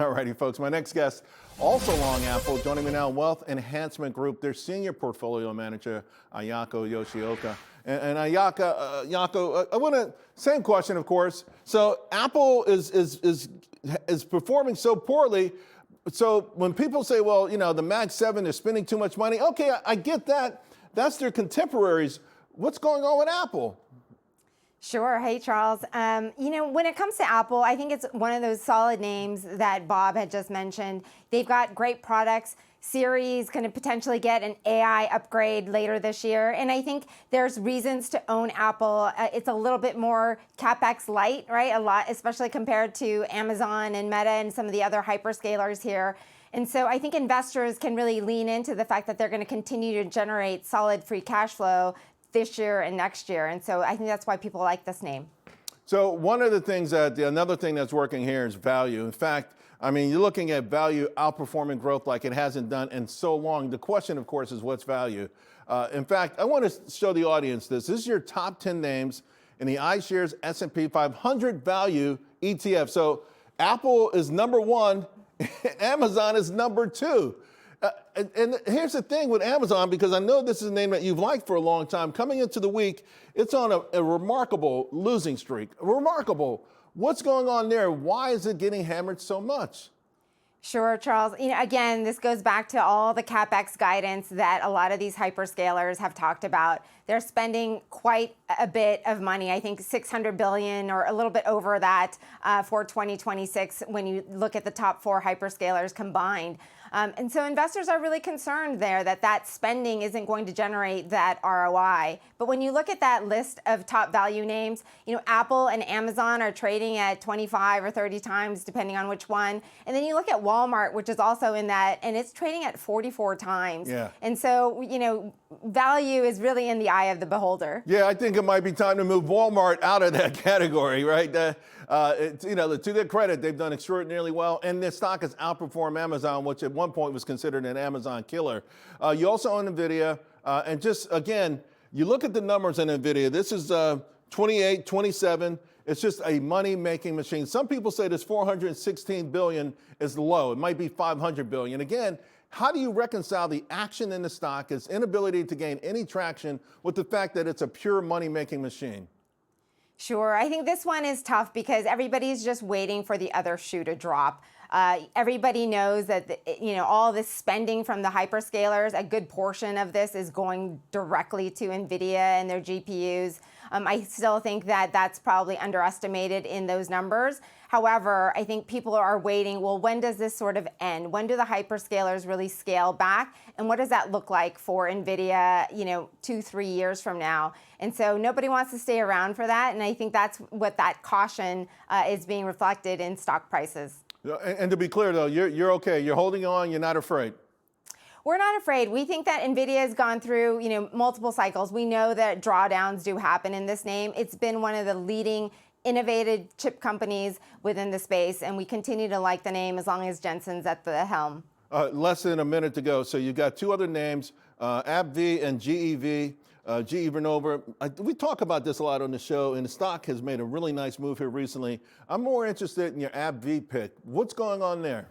All righty, folks. My next guest, also long Apple, joining me now, Wealth Enhancement Group, their senior portfolio manager, Ayako Yoshioka. And Ayako, I want to, same question, of course. So Apple is performing so poorly. So when people say, well, you know, the Mag 7 is spending too much money, okay, I get that. That's their contemporaries. What's going on with Apple? Sure. Hey, Charles. You know, when it comes to Apple, I think it's one of those solid names that Bob had just mentioned. They've got great products. Siri's going to potentially get an AI upgrade later this year. And I think there's reasons to own Apple. It's a little bit more CapEx light, right? A lot, especially compared to Amazon and Meta and some of the other hyperscalers here. And so I think investors can really lean into the fact that they're going to continue to generate solid free cash flow this year and next year. And so I think that's why people like this name. So one of the things another thing that's working here is value. In fact, I mean, you're looking at value outperforming growth like it hasn't done in so long. The question, of course, is what's value? In fact, I want to show the audience this. This is your top 10 names in the iShares S&P 500 value ETF. So Apple is number one, Amazon is number two. And here's the thing with Amazon, because I know this is a name that you've liked for a long time. Coming into the week, it's on a remarkable losing streak. Remarkable. What's going on there? Why is it getting hammered so much? Sure, Charles. You know, again, this goes back to all the CapEx guidance that a lot of these hyperscalers have talked about. They're spending quite a bit of money, I think $600 billion or a little bit over that for 2026 when you look at the top four hyperscalers combined. And so investors are really concerned there that that spending isn't going to generate that ROI. But when you look at that list of top value names, you know, Apple and Amazon are trading at 25 or 30 times, depending on which one. And then you look at Walmart, which is also in that, and it's trading at 44 times. Yeah. And so, you know, value is really in the eye of the beholder. Yeah, I think it might be time to move Walmart out of that category, right? You know, to their credit, they've done extraordinarily well, and their stock has outperformed Amazon, which at one point was considered an Amazon killer. You also own nvidia, and just again, you look at the numbers in nvidia. This is 28, 27. It's just a money-making machine. Some people say this 416 billion is low. It might be 500 billion. Again, how do you reconcile the action in the stock, its inability to gain any traction, with the fact that it's a pure money-making machine? Sure. I think this one is tough because everybody's just waiting for the other shoe to drop. Everybody knows that, you know, all this spending from the hyperscalers, a good portion of this is going directly to NVIDIA and their GPUs. I still think that that's probably underestimated in those numbers. However, I think people are waiting, well, when does this sort of end? When do the hyperscalers really scale back? And what does that look like for NVIDIA, you know, 2-3 years from now? And so nobody wants to stay around for that. And I think that's what that caution is being reflected in stock prices. And to be clear, though, you're okay. You're holding on. You're not afraid. We're not afraid. We think that NVIDIA has gone through, you know, multiple cycles. We know that drawdowns do happen in this name. It's been one of the leading innovative chip companies within the space, and we continue to like the name as long as Jensen's at the helm. Less than a minute to go. So you've got two other names, AbbVie and GEV. GE Vernova. We talk about this a lot on the show, and the stock has made a really nice move here recently. I'm more interested in your AbbVie pick. What's going on there?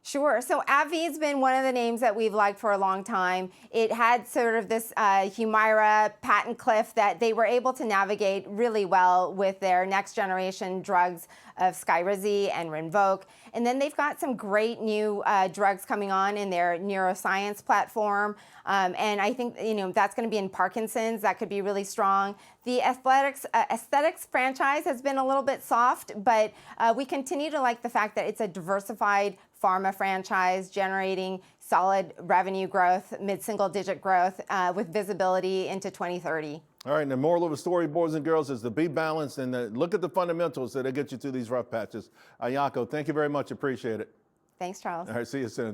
Sure. So AbbVie has been one of the names that we've liked for a long time. It had sort of this Humira patent cliff that they were able to navigate really well with their next generation drugs of Skyrizi and Rinvoq. And then they've got some great new drugs coming on in their neuroscience platform. And I think, you know, that's going to be in Parkinson's. That could be really strong. The aesthetics franchise has been a little bit soft, but we continue to like the fact that it's a diversified pharma franchise generating solid revenue growth, mid-single digit growth with visibility into 2030. All right, and the moral of the story, boys and girls, is to be balanced and look at the fundamentals that'll get you through these rough patches. Ayako, thank you very much. Appreciate it. Thanks, Charles. All right, see you soon.